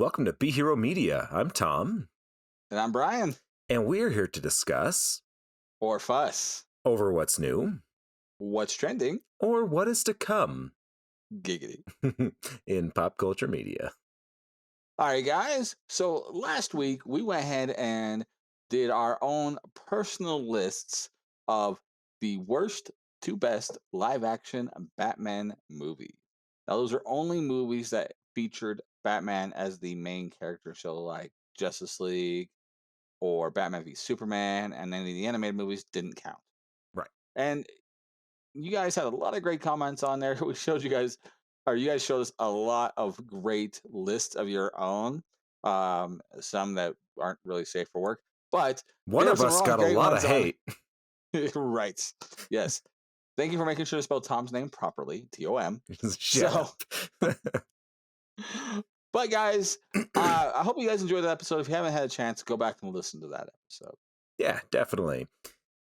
Welcome to Be Hero Media. I'm Tom, And I'm Brian. and we're here to discuss Or Fuss. over what's new What's trending? or what is to come Giggity. in pop culture media. All right, guys. So last week we went ahead and did our own personal lists of the worst to best live action Batman movie. Now, those are only movies that featured Batman as the main character. So, like Justice League or Batman v Superman, and then the animated movies didn't count. Right. And you guys had a lot of great comments on there. We showed you guys, or you guys showed us a lot of great lists of your own. Some that aren't really safe for work, but One there of are some us wrong got a great lot of ones on- hate. Right. Yes. Thank you for making sure to spell Tom's name properly. Tom. Shut up. But guys, I hope you guys enjoyed that episode. If you haven't had a chance, go back and listen to that episode. Yeah, definitely.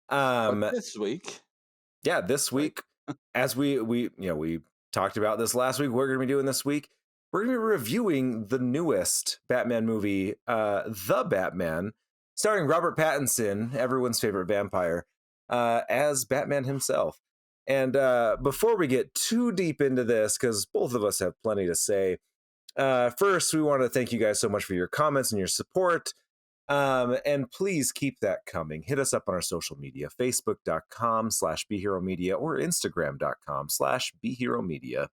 But this week, This week, as we talked about this last week, we're going to be doing this week. We're going to be reviewing the newest Batman movie, The Batman, starring Robert Pattinson, everyone's favorite vampire, as Batman himself. And before we get too deep into this, because both of us have plenty to say, first, we want to thank you guys so much for your comments and your support. And please keep that coming. Hit us up on our social media, facebook.com/BeHeroMedia or instagram.com/BeHeroMedia.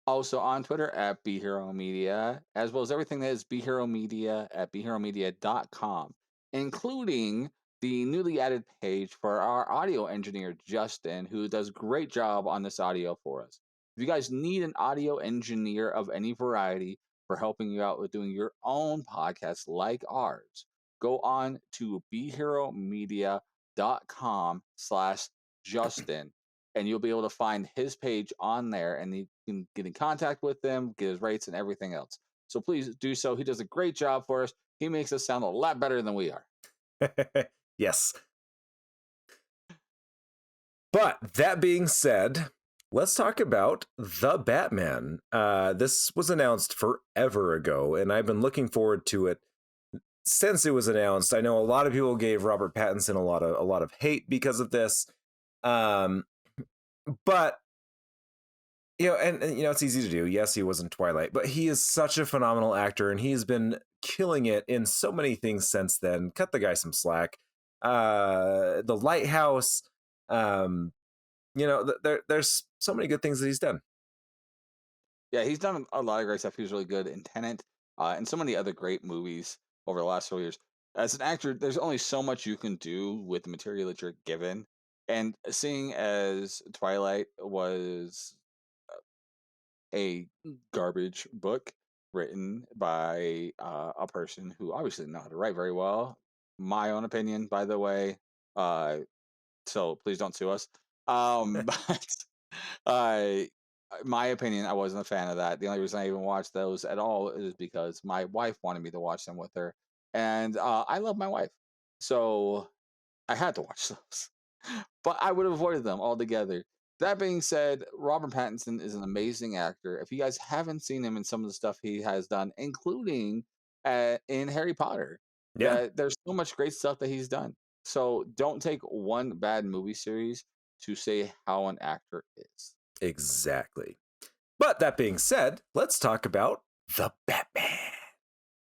also on Twitter at BeHeroMedia, as well as everything that is BeHeroMedia at BeHeroMedia.com, including the newly added page for our audio engineer, Justin, who does a great job on this audio for us. If you guys need an audio engineer of any variety for helping you out with doing your own podcast like ours, go on to BeHeroMedia.com/Justin, and you'll be able to find his page on there, and you can get in contact with him, get his rates and everything else. So please do so. He does a great job for us. He makes us sound a lot better than we are. Yes. But that being said, let's talk about The Batman. This was announced forever ago, and I've been looking forward to it since it was announced. I know a lot of people gave Robert Pattinson a lot of hate because of this. But and it's easy to do. Yes, he was in Twilight, but he is such a phenomenal actor, and he's been killing it in so many things since then. Cut the guy some slack. The Lighthouse. There's so many good things that he's done. Yeah, he's done a lot of great stuff. He was really good in Tenet, and so many other great movies over the last several years. As an actor, there's only so much you can do with the material that you're given. And seeing as Twilight was a garbage book written by a person who obviously didn't know how to write very well, my own opinion, by the way. So please don't sue us. But my opinion, I wasn't a fan of that. The only reason I even watched those at all is because my wife wanted me to watch them with her, and I love my wife, so I had to watch those. But I would have avoided them altogether. That being said, Robert Pattinson is an amazing actor. If you guys haven't seen him in some of the stuff he has done, including in Harry Potter, there's so much great stuff that he's done. So don't take one bad movie series to say how an actor is. Exactly. But that being said, let's talk about The Batman.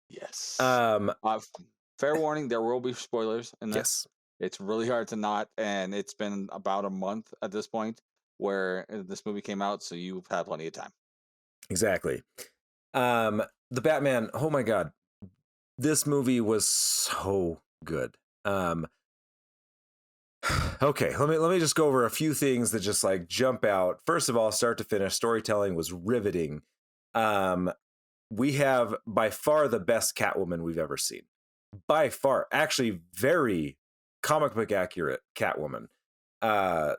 Yes. Fair warning, there will be spoilers in this. Yes. It's really hard to not, and it's been about a month at this point where this movie came out, so you've had plenty of time. Exactly. The Batman, oh my God. This movie was so good. Okay, let me just go over a few things that just like jump out. First of all, start to finish, storytelling was riveting. We have by far the best Catwoman we've ever seen. By far, actually, very comic book accurate Catwoman. Oh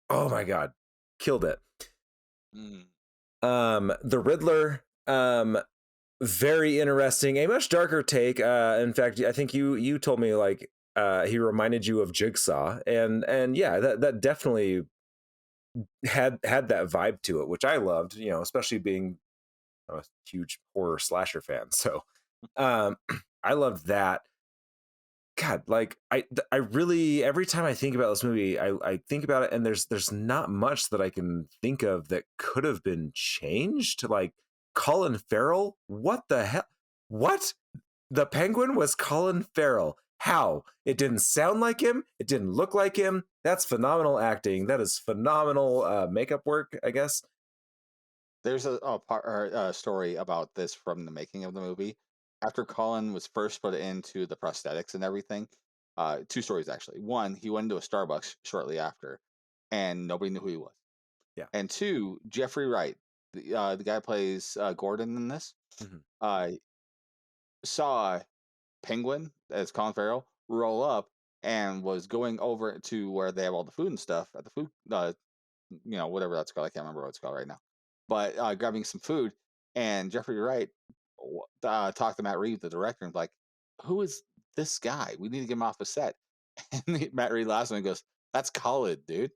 my God, killed it. The Riddler, very interesting, a much darker take. In fact, I think you told me like he reminded you of Jigsaw, and yeah, that definitely had that vibe to it, which I loved. Especially being I'm a huge horror slasher fan, so um, I loved that. God, like I really every time I think about this movie, I think about it, and there's not much that I can think of that could have been changed. Like Colin Farrell, what the hell? What? The Penguin was Colin Farrell. How? It didn't sound like him. It didn't look like him. That's phenomenal acting. That is phenomenal makeup work, I guess. There's a story about this from the making of the movie. After Colin was first put into the prosthetics and everything, two stories actually. One, he went into a Starbucks shortly after, and nobody knew who he was. Yeah. And two, Jeffrey Wright, the guy who plays Gordon in this, Mhm. uh, saw Penguin as Colin Farrell roll up and was going over to where they have all the food and stuff at the food, whatever that's called. I can't remember what it's called right now. But grabbing some food, and Jeffrey Wright talked to Matt Reeves, the director, and was like, "Who is this guy? We need to get him off the set." And Matt Reeves laughs and goes, "That's Colin, dude."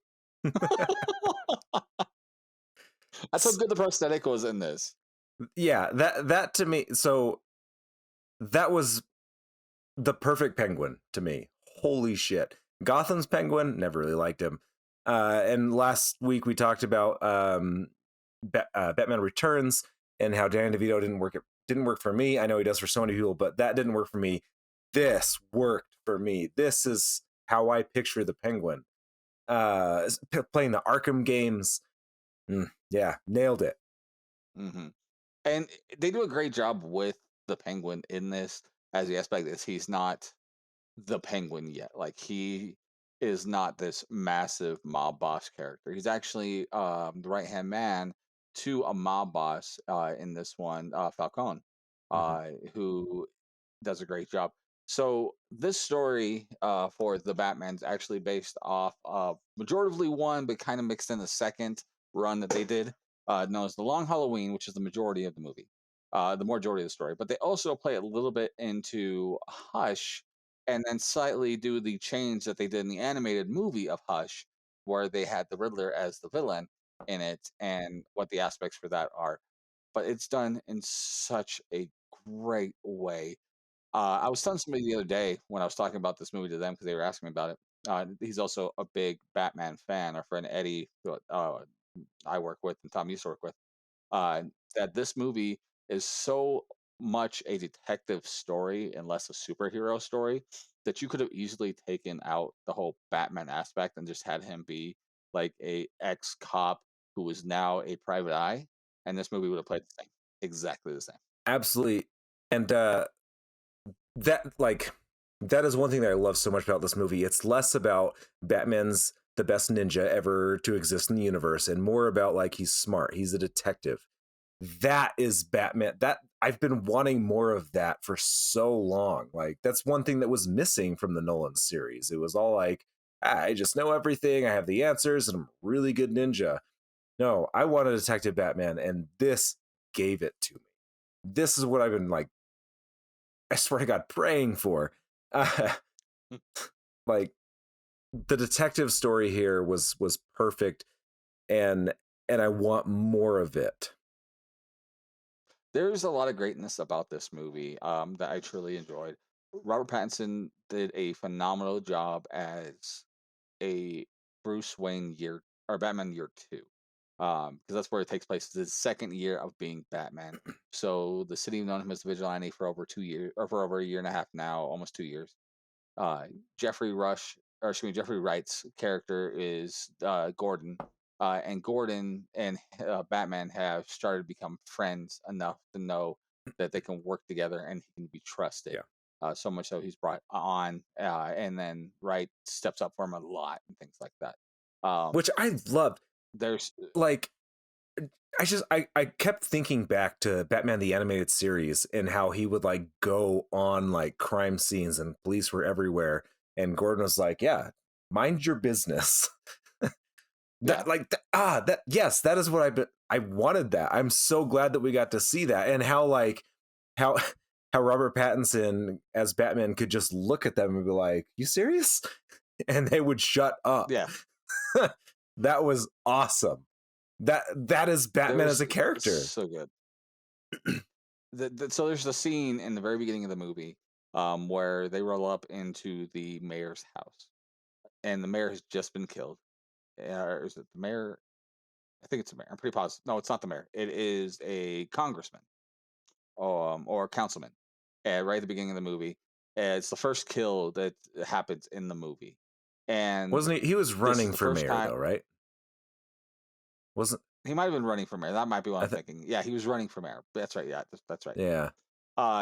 That's how good the prosthetic was in this. Yeah, that to me, so that was the perfect Penguin to me. Holy shit. Gotham's Penguin, never really liked him. And last week we talked about Batman Returns and how Danny DeVito didn't work for me. I know he does for so many people, but that didn't work for me. This worked for me. This is how I picture the Penguin. Playing the Arkham games. Yeah, nailed it. Hmm. And they do a great job with the Penguin in this, as the aspect is he's not the Penguin yet. Like he is not this massive mob boss character. He's actually the right hand man to a mob boss in this one, Falcone, Mhm. who does a great job. So this story for the Batman's actually based off of majoritively one, but kind of mixed in the second run that they did, known as The Long Halloween, which is the majority of the movie, the majority of the story. But they also play a little bit into Hush, and then slightly do the change that they did in the animated movie of Hush, where they had the Riddler as the villain in it, and what the aspects for that are. But it's done in such a great way. I was telling somebody the other day when I was talking about this movie to them because they were asking me about it. He's also a big Batman fan. Our friend Eddie, who I work with, and Tom used to work with, uh, that this movie is so much a detective story and less a superhero story that you could have easily taken out the whole Batman aspect and just had him be like a ex cop who is now a private eye, and this movie would have played the same, exactly the same. Absolutely. And that like that is one thing that I love so much about this movie. It's less about Batman's the best ninja ever to exist in the universe and more about like he's smart, he's a detective. That is Batman. That I've been wanting more of that for so long. Like that's one thing that was missing from the Nolan series. It was all like, I just know everything, I have the answers, and I'm a really good ninja. No, I want a detective Batman, and this gave it to me. This is what I've been like, I swear to God, praying for. Uh, like the detective story here was perfect, and I want more of it. There's a lot of greatness about this movie that I truly enjoyed. Robert Pattinson did a phenomenal job as a Bruce Wayne year or Batman year two, because that's where it takes place. It's his second year of being Batman. So the city known him as the Vigilante for over 2 years, or for over a year and a half now, almost 2 years. uh, Jeffrey Wright's character is Gordon, and Gordon and Batman have started to become friends enough to know that they can work together and he can be trusted. Yeah, So much so he's brought on, and then Wright steps up for him a lot and things like that. which I loved. There's Like I kept thinking back to Batman the Animated Series and how he would like go on like crime scenes and police were everywhere, and Gordon was like, "Yeah, mind your business." Yeah, That yes, that is what I wanted. That I'm so glad that we got to see that, and how like how how Robert Pattinson as Batman could just look at them and be like, "You serious?" and they would shut up. yeah. That was awesome. That is Batman as There's a character. so good. So there's the scene in the very beginning of the movie where they roll up into the mayor's house, and the mayor has just been killed. Or is it the mayor? I think it's the mayor. I'm pretty positive. No, it's not the mayor. It is a congressman, or a councilman. Right at the beginning of the movie, it's the first kill that happens in the movie, and Wasn't he? He was this is running the for first mayor time though, right? Wasn't he might have been running for mayor. That might be what I I'm think? thinking. Yeah, he was running for mayor. That's right. Yeah, that's right. Yeah.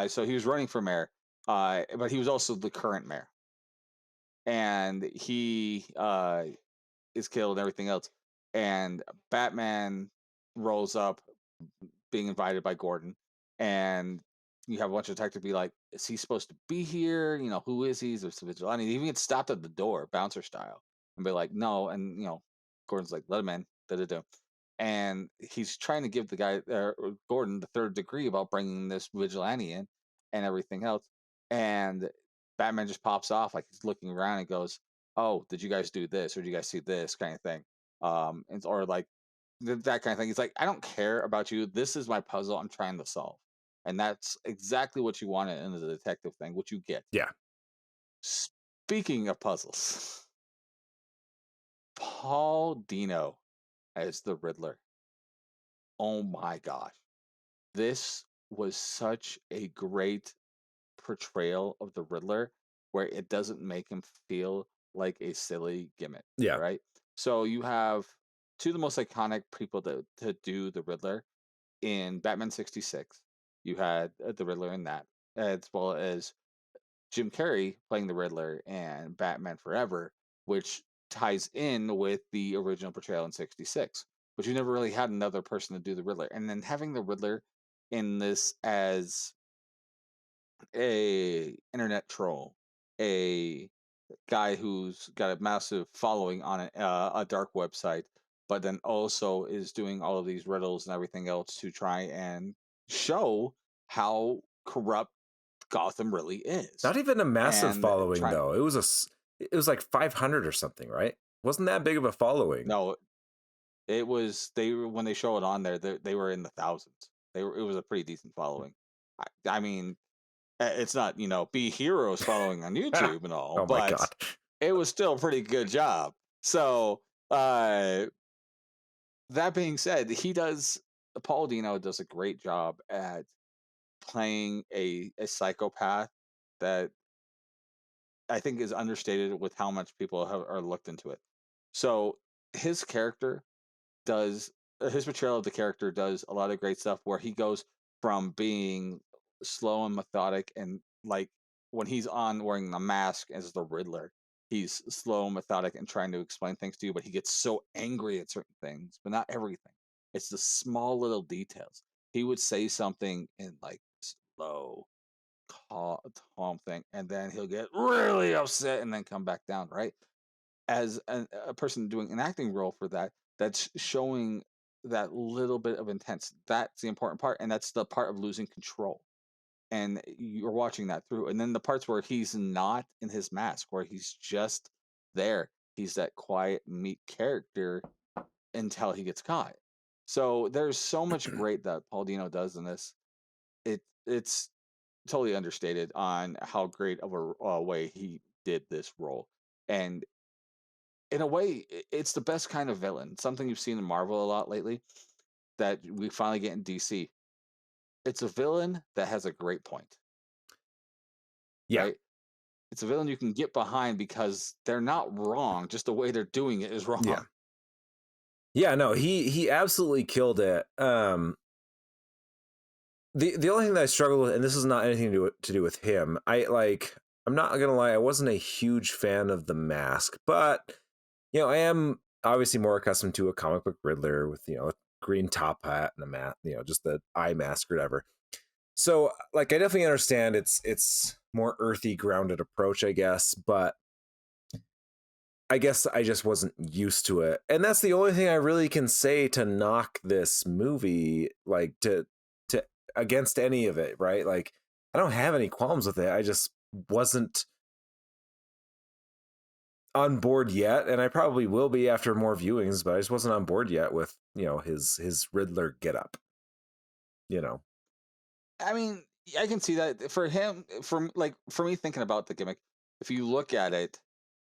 So he was running for mayor, but he was also the current mayor, and he is killed and everything else. And Batman rolls up, being invited by Gordon, and you have a bunch of detectives be like, "Is he supposed to be here? You know, who is he? Is this a vigilante?" He even gets stopped at the door, bouncer style, and be like, "No," and Gordon's like, "Let him in." Da da da. And he's trying to give the guy, Gordon, the third degree about bringing this vigilante in and everything else. And Batman just pops off, like he's looking around and goes, "Oh, did you guys do this, or did you guys see this?" kind of thing. Or like that kind of thing. He's like, "I don't care about you. This is my puzzle. I'm trying to solve." And that's exactly what you wanted in the detective thing, which you get. Yeah. Speaking of puzzles, Paul Dino as the Riddler. Oh my gosh. This was such a great portrayal of the Riddler where it doesn't make him feel like a silly gimmick, Yeah. right? So you have two of the most iconic people to do the Riddler in Batman 66. You had the Riddler in that, as well as Jim Carrey playing the Riddler and Batman Forever, which ties in with the original portrayal in 66. But you never really had another person to do the Riddler. And then having the Riddler in this as a internet troll, a guy who's got a massive following on a dark website, but then also is doing all of these riddles and everything else to try and show how corrupt Gotham really is, Not even a massive and following try though. It was like 500 or something, right? Wasn't that big of a following? no, it was when they show it on there, they were in the thousands. It was a pretty decent following. I mean, it's not be heroes following on YouTube and all, Oh my but god. it was still a pretty good job. So that being said, Paul Dino does a great job at playing a psychopath that I think is understated with how much people are looked into it. So his character does his portrayal of the character does a lot of great stuff where he goes from being slow and methodic, and like when he's on wearing the mask as the Riddler, he's slow and methodic and trying to explain things to you, but he gets so angry at certain things, but not everything. It's the small little details. He would say something in like slow, calm thing, and then he'll get really upset and then come back down, right? As a person doing an acting role for that, that's showing that little bit of intense. That's the important part, and that's the part of losing control. And you're watching that through, and then the parts where he's not in his mask, where he's just there. He's that quiet, meek character until he gets caught. So there's so much great that Paul Dino does in this. It's totally understated on how great of a way he did this role. And in a way, it's the best kind of villain. Something you've seen in Marvel a lot lately that we finally get in DC. It's a villain that has a great point, Yeah. right? It's a villain you can get behind because they're not wrong, just the way they're doing it is Yeah. wrong. Yeah, no, he absolutely killed it. The only thing that I struggle with, and this is not anything to do with him, I'm not gonna lie, I wasn't a huge fan of the mask, but I am obviously more accustomed to a comic book Riddler with a green top hat and a mask, just the eye mask or whatever. So like I definitely understand it's more earthy, grounded approach, I guess, but I guess I just wasn't used to it. And that's the only thing I really can say to knock this movie, like to against any of it, right? Like I don't have any qualms with it. I just wasn't on board yet, and I probably will be after more viewings, but I just wasn't on board yet with, his Riddler get up. I mean, I can see that for him. For me, thinking about the gimmick, if you look at it,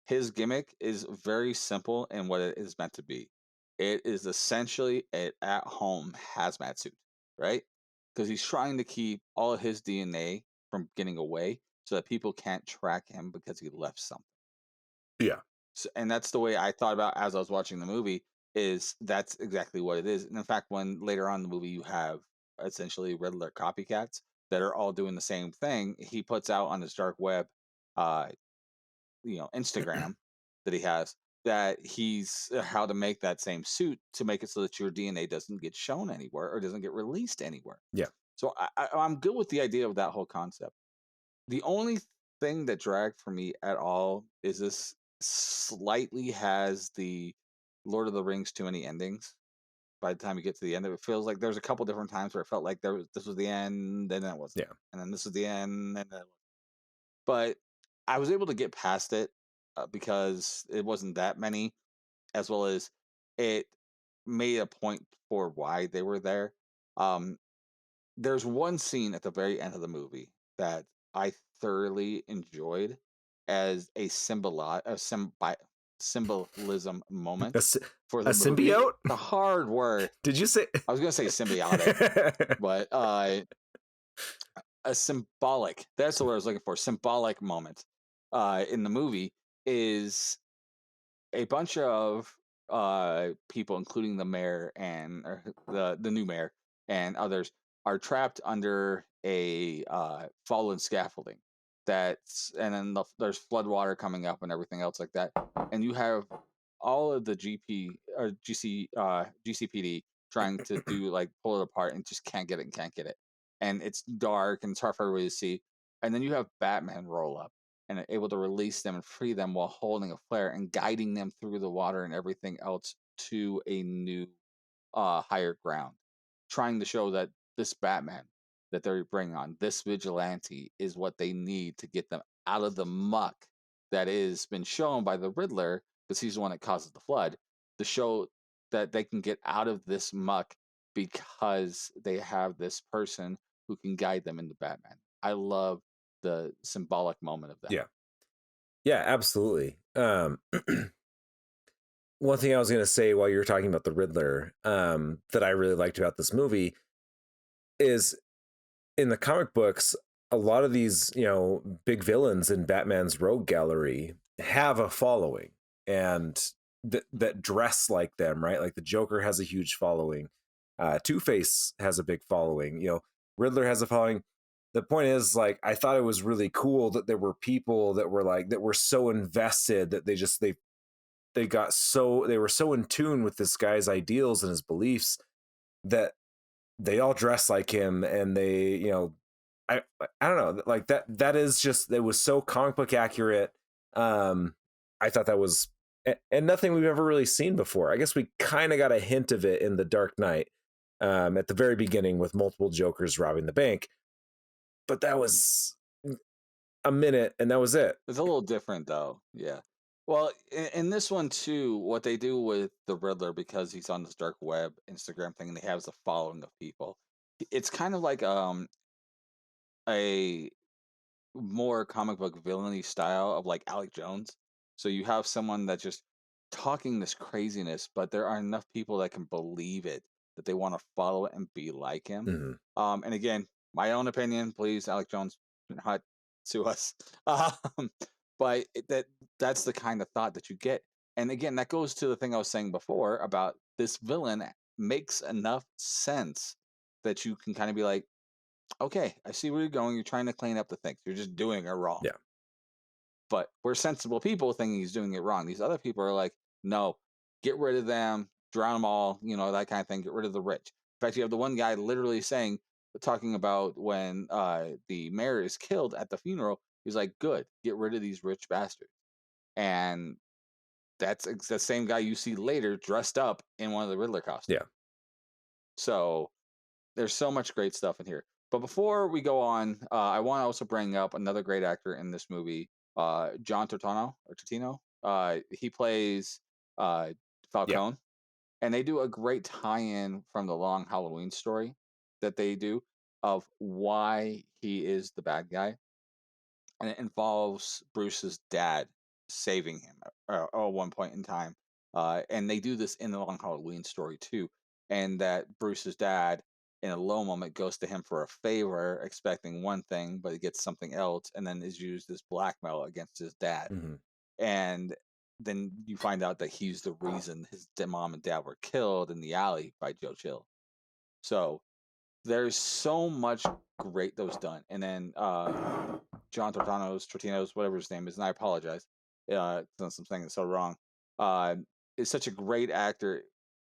his gimmick is very simple in what it is meant to be. It is essentially an at-home hazmat suit, right? Because he's trying to keep all of his DNA from getting away, so that people can't track him because he left something. Yeah. And that's the way I thought about as I was watching the movie. Is that's exactly what it is. And in fact, when later on in the movie you have essentially Riddler copycats that are all doing the same thing, he puts out on his dark web, uh, Instagram that he has, that he's how to make that same suit to make it so that your DNA doesn't get shown anywhere or doesn't get released anywhere. Yeah. So I'm good with the idea of that whole concept. The only thing that dragged for me at all is this slightly has the Lord of the Rings too many endings. By the time you get to the end of it, it feels like there's a couple different times where it felt like this was the end, and then it wasn't, Yeah. and then this was the end, and then but I was able to get past it because it wasn't that many, as well as it made a point for why they were there. Um, there's one scene at the very end of the movie that I thoroughly enjoyed as symbolism A, moment sy- for a the movie. symbiote? The hard word. Did you say? I was gonna say symbiotic, but a symbolic. That's the word I was looking for. Symbolic moment in the movie is a bunch of people, including the mayor and the new mayor and others, are trapped under a fallen scaffolding. And then there's flood water coming up and everything else like that. And you have all of the GCPD trying to do like pull it apart and just can't get it and can't get it. And it's dark and it's hard for everybody to see. And then you have Batman roll up and able to release them and free them while holding a flare and guiding them through the water and everything else to a new higher ground, trying to show that this Batman that they're bringing on, this vigilante, is what they need to get them out of the muck that is been shown by the Riddler, because he's the one that causes the flood, to show that they can get out of this muck because they have this person who can guide them into Batman. I love the symbolic moment of that. Yeah. Yeah, absolutely. One thing I was going to say while you were talking about the Riddler, that I really liked about this movie is in the comic books, a lot of these, big villains in Batman's rogue gallery have a following and that dress like them, right? Like the Joker has a huge following. Two-Face has a big following. Riddler has a following. The point is, like, I thought it was really cool that there were people that were so invested that they were so in tune with this guy's ideals and his beliefs that they all dress like him, and they, I don't know, like that is just, it was so comic book accurate. I thought that was, and nothing we've ever really seen before. I guess we kind of got a hint of it in The Dark Knight, at the very beginning with multiple Jokers robbing the bank, but that was a minute and that was it. It's a little different though. Yeah. Well, in this one too, what they do with the Riddler, because he's on this dark web Instagram thing and he has a following of people, it's kind of like a more comic book villainy style of like Alec Jones. So you have someone that just talking this craziness, but there are enough people that can believe it that they want to follow it and be like him. And again, my own opinion, please, Alec Jones, not sue us. But that's the kind of thought that you get. And again, that goes to the thing I was saying before about this villain makes enough sense that you can kind of be like, okay, I see where you're going. You're trying to clean up the things. You're just doing it wrong. Yeah. But we're sensible people thinking he's doing it wrong. These other people are like, no, get rid of them, drown them all, that kind of thing. Get rid of the rich. In fact, you have the one guy literally talking about when the mayor is killed at the funeral. He's like, good, get rid of these rich bastards. And that's the same guy you see later dressed up in one of the Riddler costumes. Yeah. So there's so much great stuff in here. But before we go on, I want to also bring up another great actor in this movie, John Turturro. He plays Falcone, and they do a great tie-in from the Long Halloween story that they do. of why he is the bad guy, and it involves Bruce's dad saving him at one point in time. And they do this in the Long Halloween story too, and that Bruce's dad, in a low moment, goes to him for a favor, expecting one thing, but he gets something else, and then is used as blackmail against his dad. Hmm. And then you find out that he's the reason his mom and dad were killed in the alley by Joe Chill. So there's so much great that was done. And then John Tortinos, whatever his name is, and I apologize since I'm saying it so wrong, uh, is such a great actor.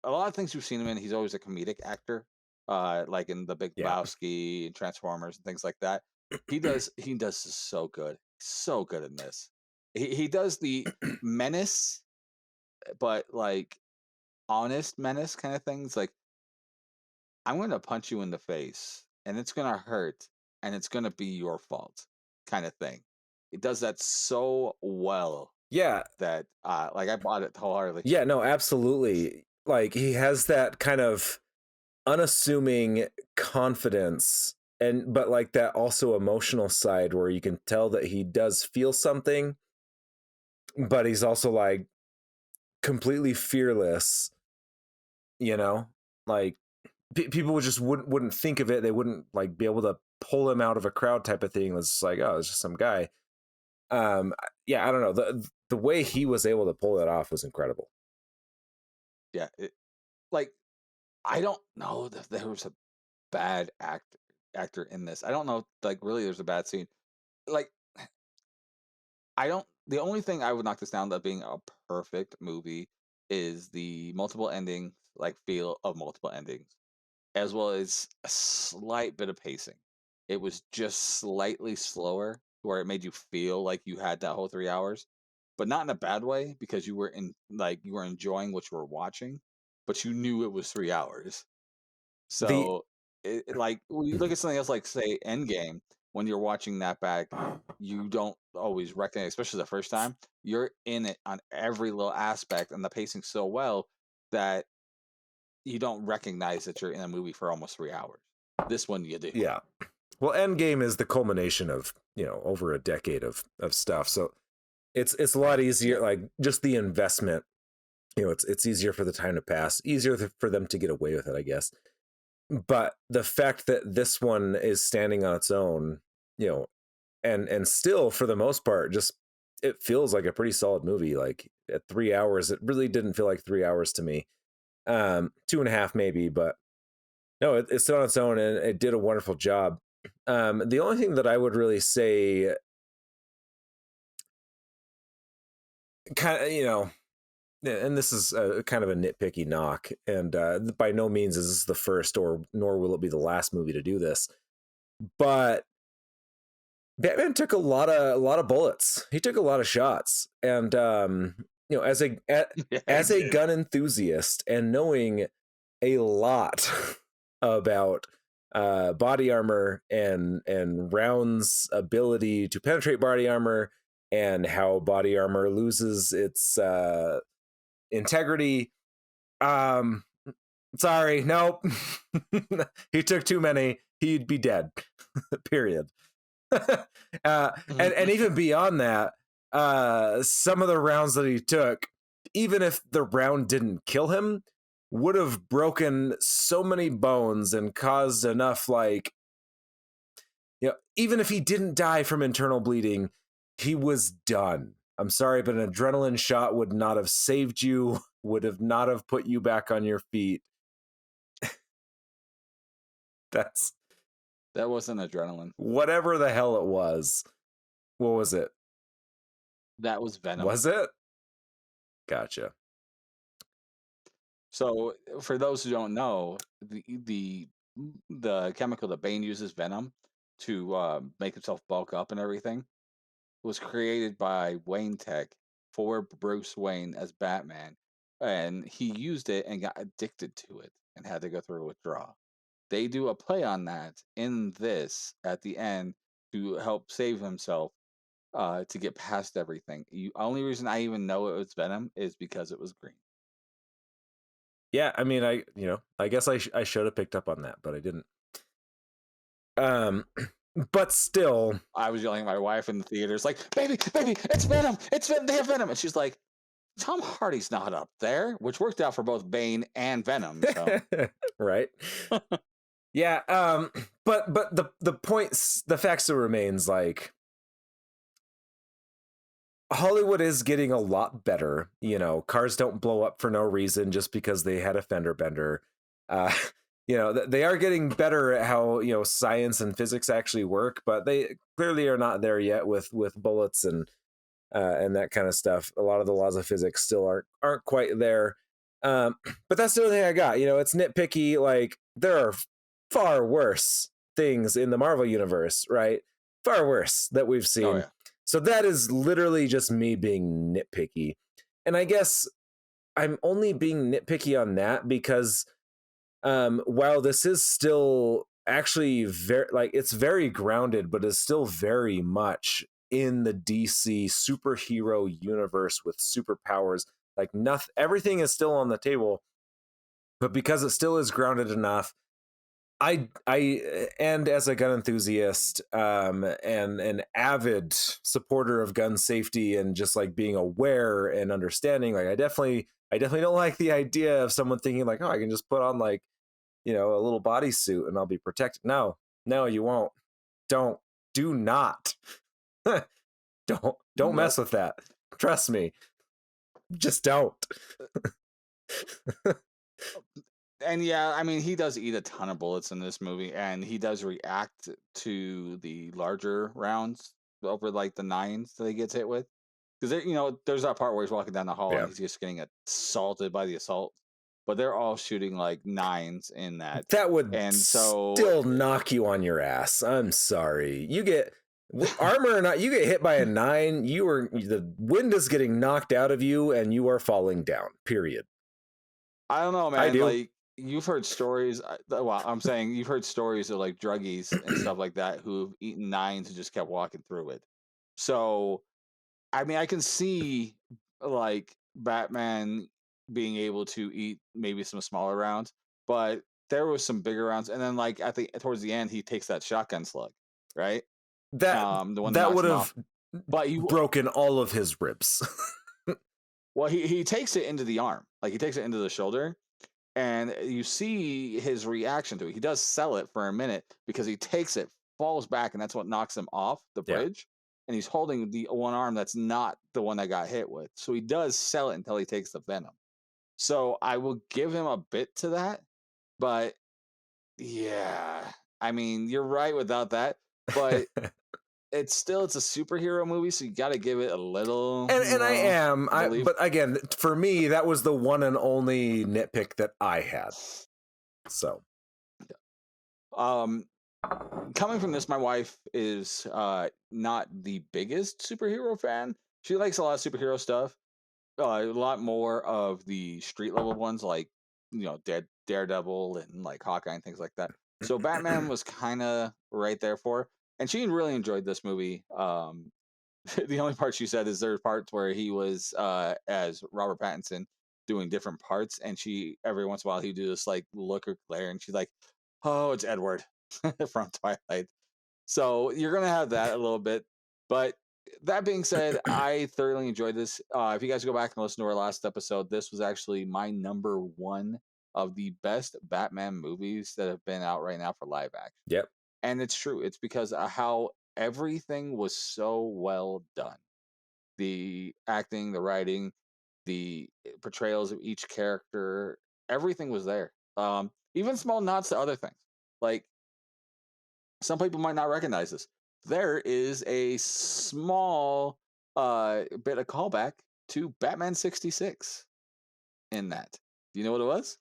A lot of things you've seen him in, he's always a comedic actor, like in The Big Yeah. Lebowski and Transformers and things like that. He does so good in this. He does the menace, but like honest menace kind of things. Like, I'm going to punch you in the face and it's going to hurt and it's going to be your fault kind of thing. It does that so well Yeah. that like I bought it wholeheartedly. Yeah, no, absolutely. Like he has that kind of unassuming confidence, and but like that also emotional side where you can tell that he does feel something, but he's also like completely fearless, you know? Like people would just wouldn't think of it. They wouldn't like be able to pull him out of a crowd type of thing. It's just like, oh, it's just some guy. Yeah, I don't know. The way he was able to pull that off was incredible. Yeah. Like, I don't know that there was a bad actor in this. I don't know, like, really there's a bad scene. Like, the only thing I would knock this down to being a perfect movie is the multiple endings, like feel of multiple endings, as well as a slight bit of pacing. It was just slightly slower where it made you feel like you had that whole 3 hours, but not in a bad way because you were enjoying what you were watching, but you knew it was 3 hours. The So like when you look at something else like say Endgame, when you're watching that back, you don't always recognize, especially the first time, you're in it on every little aspect and the pacing so well that you don't recognize that you're in a movie for almost 3 hours. This one you do. Yeah. Well, Endgame is the culmination of, over a decade of stuff. So it's a lot easier, Yeah. like just the investment, it's easier for the time to pass, easier for them to get away with it, I guess. But the fact that this one is standing on its own, and still for the most part, just it feels like a pretty solid movie. Like at 3 hours, it really didn't feel like 3 hours to me. 2.5 maybe, but no, it's on its own and it did a wonderful job. The only thing that I would really say, kind of, and this is kind of a nitpicky knock, and by no means is this the first, or nor will it be the last movie to do this, but Batman took a lot of bullets. He took a lot of shots, and as a Yeah, as a did. gun enthusiast and knowing a lot about body armor and rounds ability to penetrate body armor and how body armor loses its integrity. Sorry, nope. He took too many. He'd be dead. Period. And even beyond that, some of the rounds that he took, even if the round didn't kill him, would have broken so many bones and caused enough, like, even if he didn't die from internal bleeding, he was done. I'm sorry, but an adrenaline shot would not have saved you, would have not have put you back on your feet. That's That wasn't adrenaline. whatever the hell it was. What was it? That was Venom. Was it? Gotcha. So for those who don't know, the chemical that Bane uses, Venom, to make himself bulk up and everything, was created by Wayne Tech for Bruce Wayne as Batman, and he used it and got addicted to it and had to go through a withdrawal. They do a play on that in this at the end to help save himself to get past everything. Only reason I even know it was Venom is because it was green. Yeah, I mean, I guess I should have picked up on that, but I didn't. Um, but still, I was yelling at my wife in the theaters, like, "Baby, baby, it's Venom! It's Venom! They have Venom!" And she's like, "Tom Hardy's not up there," which worked out for both Bane and Venom. So right? Yeah. But the points, the fact still remains, like, Hollywood is getting a lot better. You know, cars don't blow up for no reason just because they had a fender bender. Uh, you know, they are getting better at how, you know, science and physics actually work, but they clearly are not there yet with bullets and that kind of stuff. A lot of the laws of physics still aren't quite there. But that's the only thing I got. You know, it's nitpicky. Like, there are far worse things in the Marvel universe, right? Far worse that we've seen. oh yeah, So that is literally just me being nitpicky. And I guess I'm only being nitpicky on that because while this is still actually very, like, it's very grounded, but is still very much in the DC superhero universe with superpowers. Like, nothing, everything is still on the table, but because it still is grounded enough, and as a gun enthusiast, and an avid supporter of gun safety and just like being aware and understanding, like, I definitely don't like the idea of someone thinking like, oh, I can just put on, like, you know, a little bodysuit and I'll be protected. No, you won't. Do not. Don't mess nope. with that. Trust me. Just don't. And yeah, I mean, he does eat a ton of bullets in this movie, and he does react to the larger rounds over like the nines that he gets hit with. Because you know, there's that part where he's walking down the hall Yeah. and he's just getting assaulted by the assault, but they're all shooting like nines in that. That would And so still knock you on your ass. I'm sorry. You get armor or not, you get hit by a 9, the wind is getting knocked out of you and you are falling down. Period. I don't know, I man. do. Like, you've heard stories. Well, I'm saying you've heard stories of like druggies and stuff like that who've eaten nines and just kept walking through it. So, I mean, I can see like Batman being able to eat maybe some smaller rounds, but there was some bigger rounds. And then, like, I think towards the end, he takes that shotgun slug, right? That The one that that knocks would him have off. But broken all of his ribs. well, he takes it into the arm, like he takes it into the shoulder, and you see his reaction to it. He does sell it for a minute because he takes it, falls back, and that's what knocks him off the Yeah. bridge. And he's holding the one arm that's not the one that got hit with. So he does sell it until he takes the venom. So I will give him a bit to that. But yeah, I mean, you're right without that. But it's a superhero movie, so you got to give it a little. And I am, belief. but again, for me, that was the one and only nitpick that I had. So, Coming from this, my wife is not the biggest superhero fan. She likes a lot of superhero stuff, a lot more of the street level ones, like, you know, Daredevil and like Hawkeye and things like that. So Batman was kind of right there for her, and she really enjoyed this movie. The only part she said is there's parts where he was as Robert Pattinson doing different parts, and she every once in a while he'd do this like look or glare, and she's like, "Oh, it's Edward from Twilight." So you're gonna have that a little bit, but that being said, I thoroughly enjoyed this. If you guys go back and listen to our last episode, this was actually my number one of the best Batman movies that have been out right now for live action. yep. And it's true. It's because of how everything was so well done. The acting, the writing, the portrayals of each character, everything was there. Even small nods to other things. Like, some people might not recognize this. There is a small bit of callback to Batman 66 in that. Do you know what it was?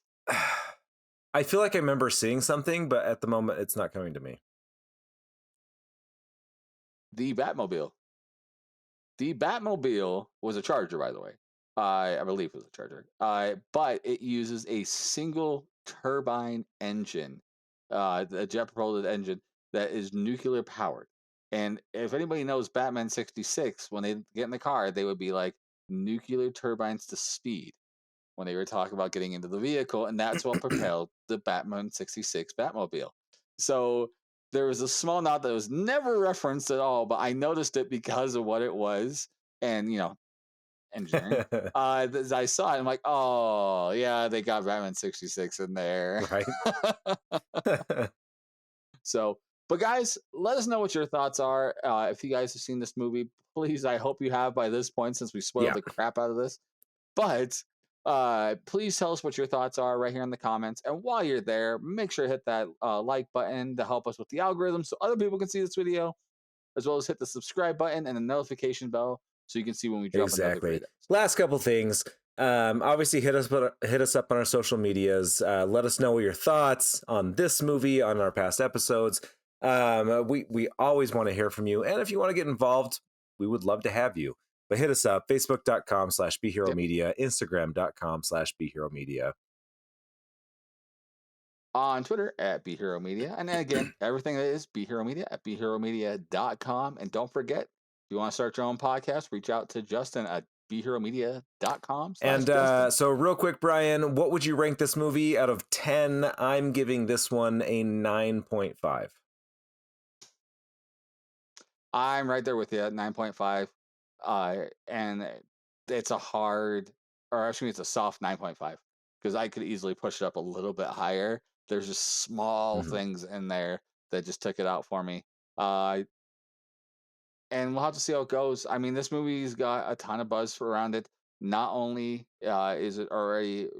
I feel like I remember seeing something, but at the moment, it's not coming to me. The Batmobile. The Batmobile was a Charger, by the way. I believe it was a Charger. But it uses a single turbine engine, a jet propelled engine that is nuclear powered. And if anybody knows Batman 66, when they get in the car, they would be like nuclear turbines to speed when they were talking about getting into the vehicle. And that's what propelled the Batman 66 Batmobile. So there was a small nod that was never referenced at all, but I noticed it because of what it was, and engineering. I saw it, I'm like, oh yeah, they got Batman 66 in there. Right. So, but guys, let us know what your thoughts are. If you guys have seen this movie, please, I hope you have by this point, since we spoiled Yeah. the crap out of this. But please tell us what your thoughts are right here in the comments. And while you're there, make sure to hit that like button to help us with the algorithm so other people can see this video, as well as hit the subscribe button and the notification bell so you can see when we drop another Exactly. great episode. Last couple things. Obviously, hit us up on our social medias. Let us know your thoughts on this movie, on our past episodes. We always want to hear from you, and if you want to get involved, we would love to have you. But hit us up, facebook.com/BeHeroMedia, Instagram.com/BeHeroMedia. On Twitter at BeHeroMedia. And then again, everything that is BeHeroMedia at BeHeroMedia.com. And don't forget, if you want to start your own podcast, reach out to Justin at BeHeroMedia.com. And so real quick, Brian, what would you rank this movie out of 10? I'm giving this one a 9.5. I'm right there with you at 9.5. And it's a hard, or actually it's a soft 9.5, because I could easily push it up a little bit higher. There's just small things in there that just took it out for me. And we'll have to see how it goes. I mean, this movie's got a ton of buzz around it. Not only is it already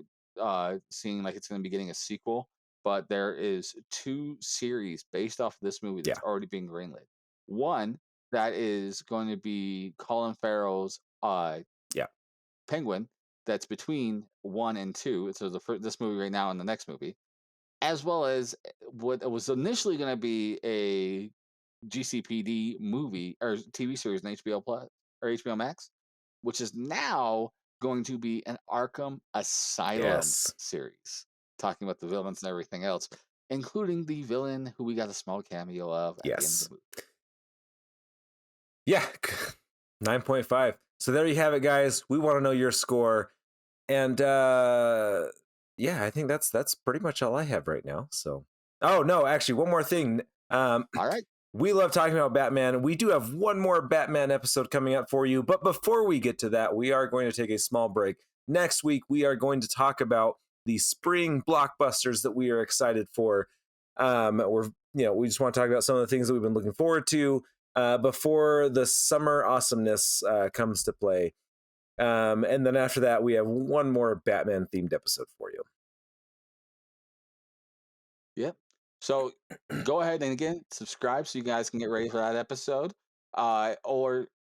seeing like it's going to be getting a sequel, but there is 2 series based off of this movie that's already being greenlit. One that is going to be Colin Farrell's Penguin, that's between 1 and 2. So this movie right now and the next movie, as well as what was initially going to be a GCPD movie or TV series on HBO Plus or HBO Max, which is now going to be an Arkham Asylum series, talking about the villains and everything else, including the villain who we got a small cameo of at the end of the movie. Yeah, 9.5. So there you have it, guys. We want to know your score. And yeah, I think that's pretty much all I have right now. So, oh no, actually, one more thing. All right. We love talking about Batman. We do have one more Batman episode coming up for you. But before we get to that, we are going to take a small break. Next week, we are going to talk about the spring blockbusters that we are excited for. We just want to talk about some of the things that we've been looking forward to before the summer awesomeness comes to play. And then after that, we have one more Batman themed episode for you. Yep. So go ahead and again, subscribe so you guys can get ready for that episode. And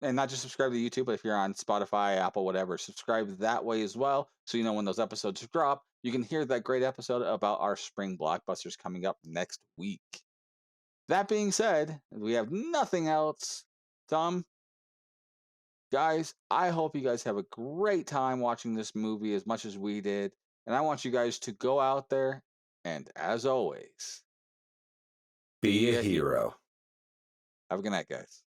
not just subscribe to YouTube, but if you're on Spotify, Apple, whatever, subscribe that way as well. So you know when those episodes drop, you can hear that great episode about our spring blockbusters coming up next week. That being said, we have nothing else. Tom, guys, I hope you guys have a great time watching this movie as much as we did. And I want you guys to go out there and, as always, be a hero. Have a good night, guys.